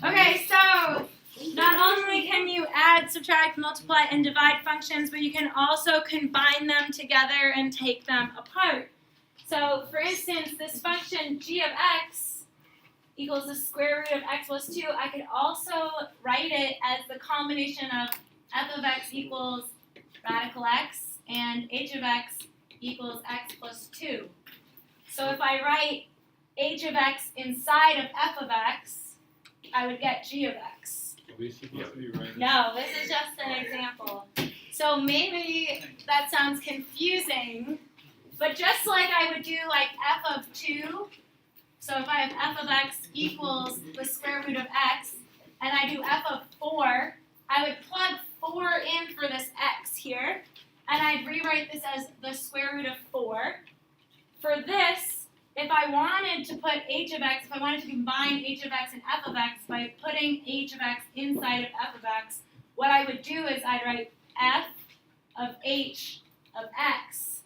Okay, so not only can you add, subtract, multiply, and divide functions, but you can also combine them together and take them apart. So, for instance, this function g of x equals the square root of x plus 2. I could also write it as the combination of f of x equals radical x and h of x equals x plus 2. So if I write h of x inside of f of x, I would get g of x. No, this is just an example. So maybe that sounds confusing, but just like I would do like f of 2, so if I have f of x equals the square root of x, and I do f of 4, I would plug 4 in for this x here, and I'd rewrite this as the square root of 4. For this, if I wanted to put h of x, if I wanted to combine h of x and f of x by putting h of x inside of f of x, what I would do is I'd write f of h of x.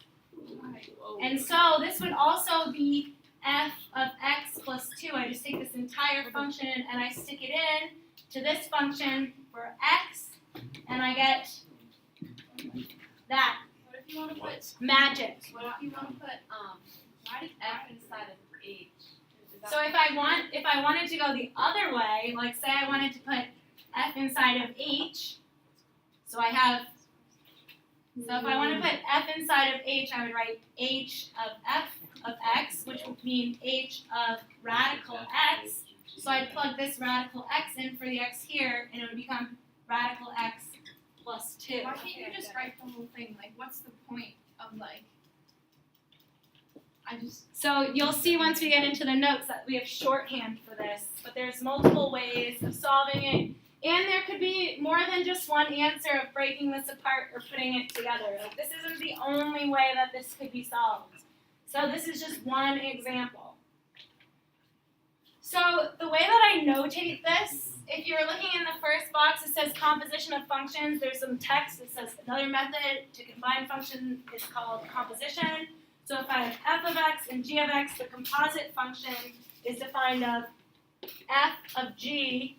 And so this would also be f of x plus 2. I just take this entire function and I stick it in to this function for x, and I get that. What if you want to put magic? What if you want to put f inside of h? So if I wanted to go the other way, like say I wanted to put f inside of h, so if I want to put f inside of h, I would write h of f of x, which would mean h of radical x. So I'd plug this radical x in for the x here, and it would become radical x plus 2. Why can't you just write the whole thing? Like, what's the point of like? So you'll see once we get into the notes that we have shorthand for this, but there's multiple ways of solving it, and there could be more than just one answer of breaking this apart or putting it together. Like, this isn't the only way that this could be solved. So this is just one example. So the way that I notate this, if you're looking in the first box, it says composition of functions. There's some text that says another method to combine functions is called composition. So if I have f of x and g of x, the composite function is defined of f of g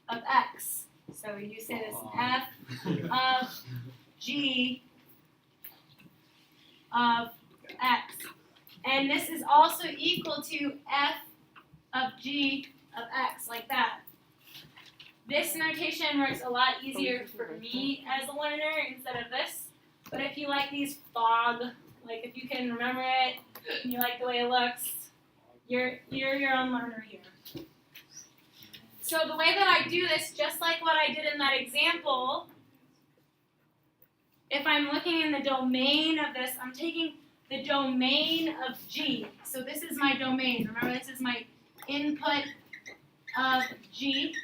of x. So you say this f of g of x. And this is also equal to f of g of x, like that. This notation works a lot easier for me as a learner instead of this. But if you like these fog, like if you can remember it and you like the way it looks, you're your own learner here. So the way that I do this, just like what I did in that example, if I'm looking in the domain of this, I'm taking the domain of g. So this is my domain. Remember, this is my input of g.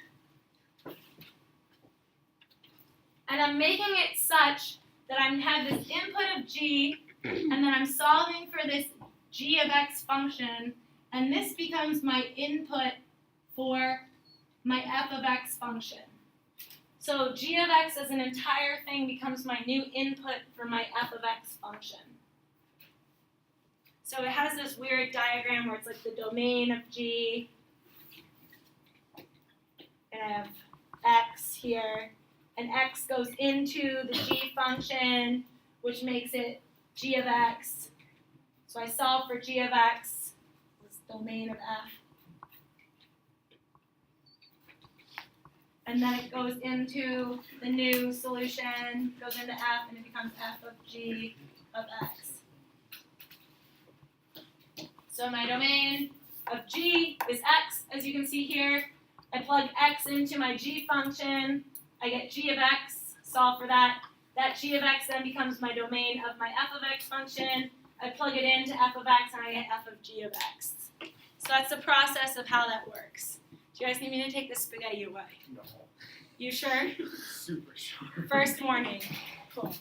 And I'm making it such that I have this input of g, and then I'm solving for this g of x function, and this becomes my input for my f of x function. So g of x as an entire thing becomes my new input for my f of x function. So it has this weird diagram where it's like the domain of g, and I have x here, and x goes into the g function, which makes it g of x. So I solve for g of x, this domain of f. And then it goes into the new solution, goes into f, and it becomes f of g of x. So my domain of g is x, as you can see here. I plug x into my g function. I get g of x, solve for that. That g of x then becomes my domain of my f of x function. I plug it into f of x, and I get f of g of x. So that's the process of how that works. Do you guys need me to take this spaghetti away? No. You sure? Super sure. First warning. Cool.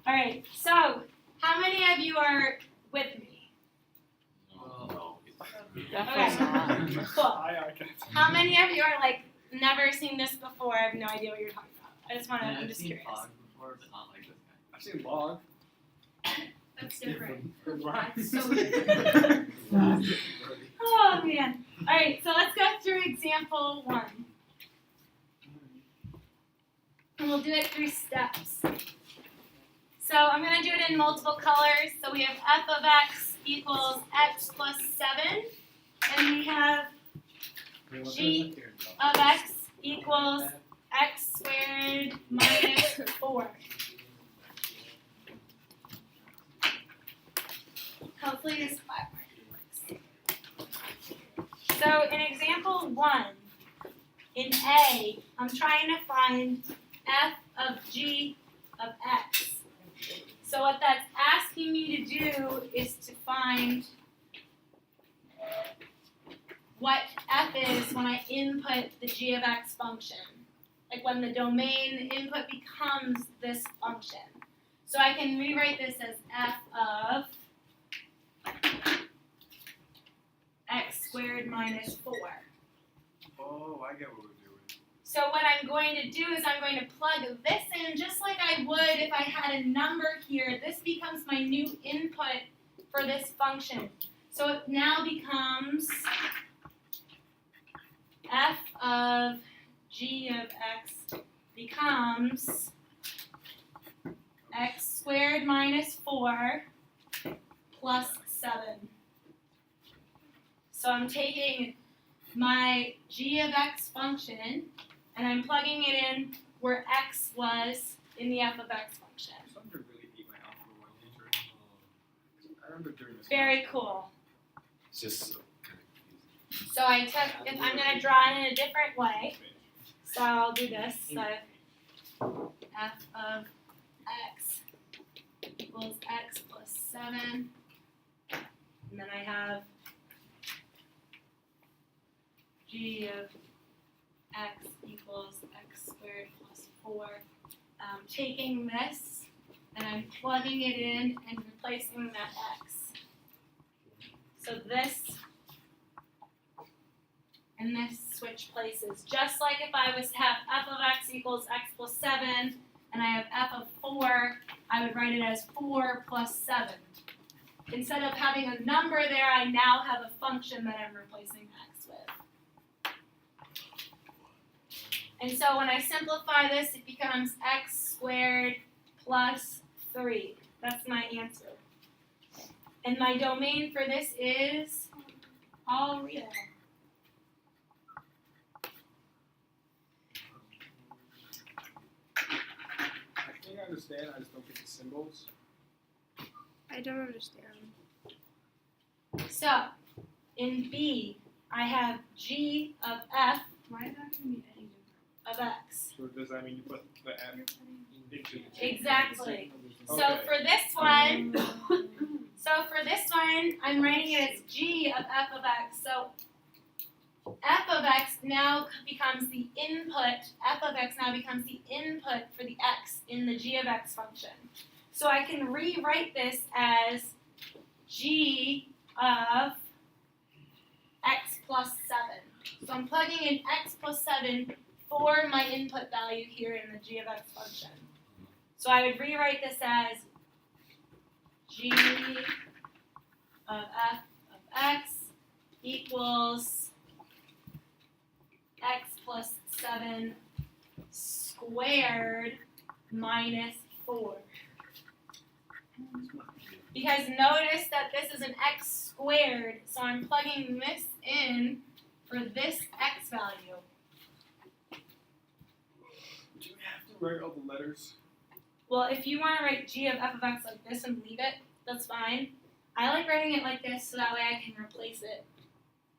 All right, so how many of you are with me? Okay, cool. How many of you are like, never seen this before, I have no idea what you're talking about? I just want to, I'm just curious. Before, but not like this guy. I've seen log. That's different. That's so different. Oh man. All right, so let's go through example 1. And we'll do it through steps. So I'm going to do it in multiple colors. So we have f of x equals x plus 7. And we have g of x equals x squared minus 4. Hopefully this works. So in example 1, in A, I'm trying to find f of g of x. So what that's asking me to do is to find what f is when I input the g of x function. Like when the domain, the input becomes this function. So I can rewrite this as f of x squared minus 4. Oh, I get what we're doing. So what I'm going to do is I'm going to plug this in just like I would if I had a number here. This becomes my new input for this function. So it now becomes f of g of x becomes x squared minus 4 plus 7. So I'm taking my g of x function and I'm plugging it in where x was in the f of x function. Something really beat my alpha 1 teacher. I remember doing this. Very cool. It's just so kind of confusing. So I took, if I'm going to draw it in a different way. So I'll do this. So f of x equals x plus 7. And then I have g of x equals x squared plus 4. Taking this and I'm plugging it in and replacing that x. So this and this switch places. Just like if I was to have f of x equals x plus 7 and I have f of 4, I would write it as 4 plus 7. Instead of having a number there, I now have a function that I'm replacing x with. And so when I simplify this, it becomes x squared plus 3. That's my answer. And my domain for this is all real. I think I understand, I just don't get the symbols. I don't understand. So, in B, I have g of f Why is that going to be any different? of x. So does that mean you put the f into the G? Exactly. Okay. So for this one, I'm writing it as g of f of x. So f of x now becomes the input. F of x now becomes the input for the x in the g of x function. So I can rewrite this as g of x plus 7. So I'm plugging in x plus 7 for my input value here in the g of x function. So I would rewrite this as g of f of x equals x plus 7 squared minus 4. Because notice that this is an x squared, so I'm plugging this in for this x value. Do we have to write all the letters? Well, if you want to write g of f of x like this and leave it, that's fine. I like writing it like this so that way I can replace it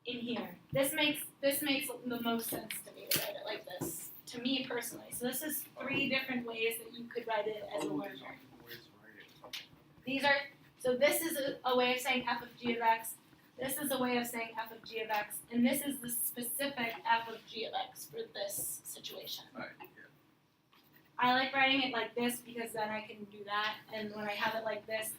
in here. This makes the most sense to me to write it like this, to me personally. So this is 3 different ways that you could write it as a learner. Ways to write it. Okay. These are, so this is a way of saying f of g of x, this is a way of saying f of g of x, and this is the specific f of g of x for this situation. Right. I like writing it like this because then I can do that, and when I have it like this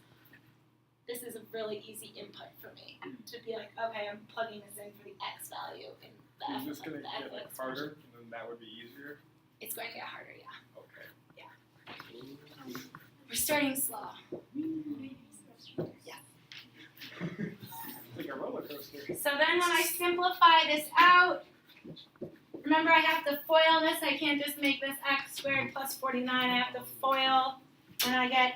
is a really easy input for me to be like, okay, I'm plugging this in for the x value in the f Is this of gonna the f get of like x harder, function. and then that would be easier? It's going to get harder, yeah. Okay. Yeah. We're starting slow. Yeah. Like a roller coaster. So then when I simplify this out, Remember, I have to FOIL this. I can't just make this x squared plus 49. I have to FOIL, and I get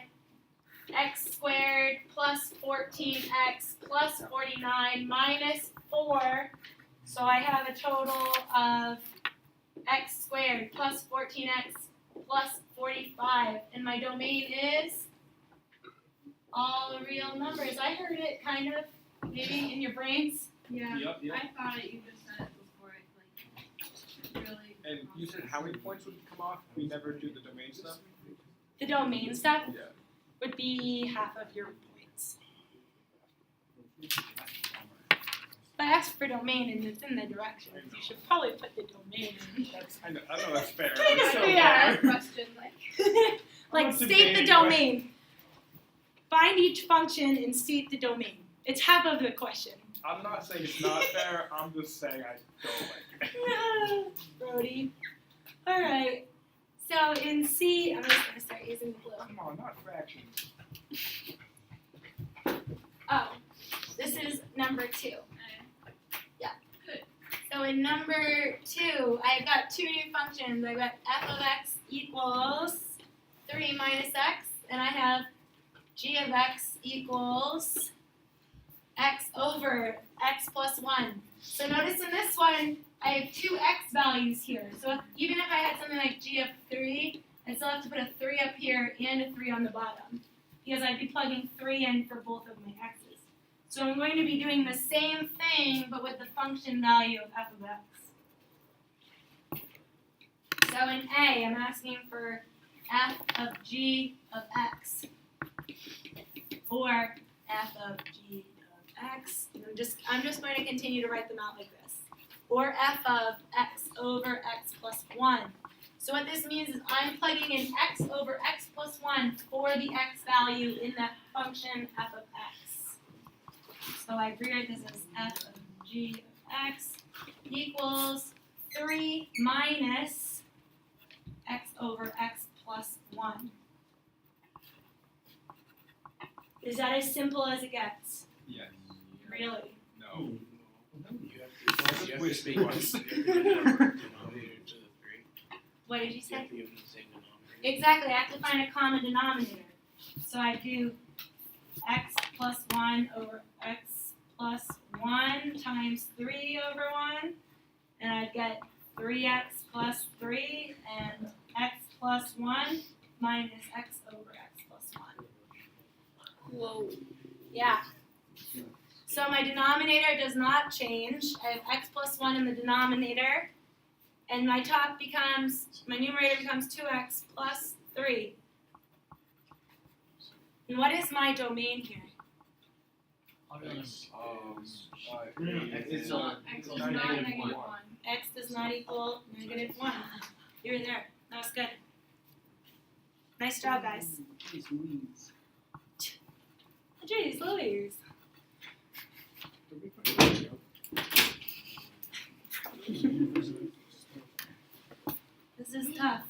x squared plus 14x plus 49 minus 4. So I have a total of x squared plus 14x plus 45. And my domain is all real numbers. I heard it kind of, maybe in your brains. Yeah. Yep, yep. I thought it. You just said it before I like really. And you said how many points would come off? We never do the domain stuff? The domain stuff Yeah. would be half of your points. But I asked for domain and it's in the directions. You should probably put the domain in. I know that's fair. Kind It's of, so yeah. far. Question like. Like, What's the state the domain? domain. Find each function and state the domain. It's half of the question. I'm not saying it's not fair. I'm just saying I don't like it. Brody. Alright. So in C, I'm just going to start using the blue. Come on, not fractions. Oh, this is number 2. Yeah. Good. So in number 2, I've got 2 new functions. I've got f of x equals 3 minus x, and I have g of x equals x over x plus 1. So notice in this one, I have 2 x values here. So even if I had something like g of 3, I'd still have to put a 3 up here and a 3 on the bottom, because I'd be plugging 3 in for both of my x's. So I'm going to be doing the same thing, but with the function value of f of x. So in A, I'm asking for f of g of x, or f of g of x. And I'm just going to continue to write them out like this. Or f of x over x plus 1. So what this means is I'm plugging in x over x plus 1 for the x value in that function f of x. So I rewrite this as f of g of x equals 3 minus x over x plus 1. Is that as simple as it gets? Yes. Really? No. You have to speak once. What did you say? Exactly, I have to find a common denominator. So I do x plus 1 over x plus 1 times 3 over 1, and I'd get 3x plus 3 and x plus 1 minus x over x plus 1. Whoa. Yeah. So my denominator does not change. I have x plus 1 in the denominator, and my numerator becomes 2x plus 3. And what is my domain here? It's not x is not negative 1. X does not equal negative 1. You were there. That was good. Nice job, guys. Jeez Louise. This is tough.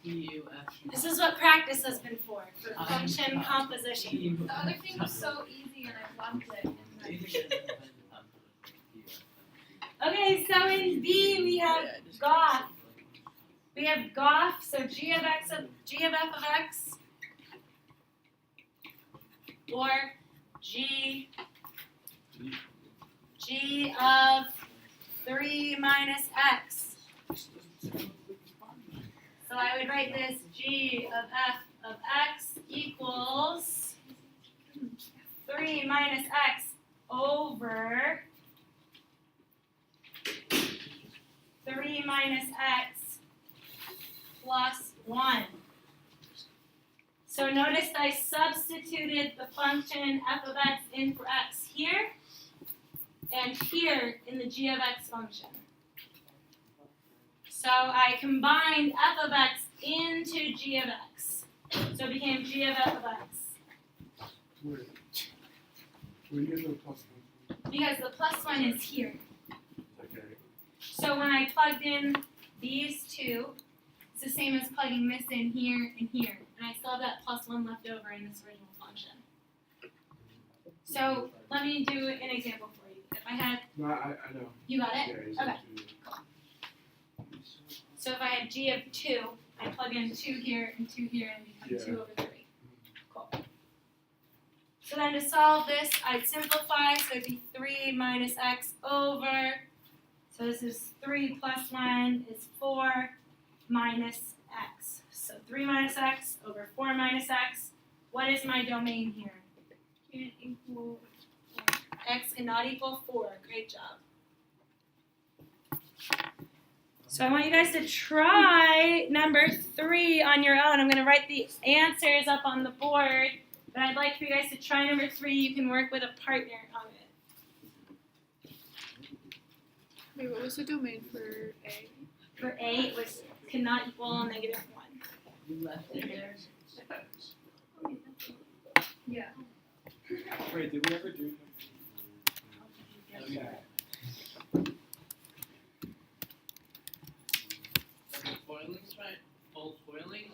This is what practice has been for function composition. The other thing was so easy and I loved it. Okay, so in B we have Goff. We have Goff, so g of f of x, or g of 3 minus x. So I would write this g of f of x equals 3 minus x over 3 minus x plus 1. So notice I substituted the function f of x in for x here and here in the g of x function. So I combined f of x into g of x. So it became g of f of x. Where do you get the plus one? Because the plus 1 is here. Okay. So when I plugged in these two, it's the same as plugging this in here and here. And I still have that plus 1 left over in this original function. So let me do an example for you. If If I had, No, I know. you got it? Yeah, he's Okay. into it. So if I had g of 2, I plug in 2 here and 2 here and it becomes Yeah. 2 over 3. Cool. So then to solve this, I'd simplify, so it'd be 3 minus x over, so this is 3 plus 1 is 4 minus x. So 3 minus x over 4 minus x. What is my domain here? Can't equal. X cannot equal 4. Great job. So I want you guys to try number 3 on your own. I'm going to write the answers up on the board, but I'd like for you guys to try number 3. You can work with a partner on it. Wait, what was the domain for A? For A, it was cannot equal negative 1. You left it there. Yeah. Wait, did we ever do? Okay. Foiling, right? Full foiling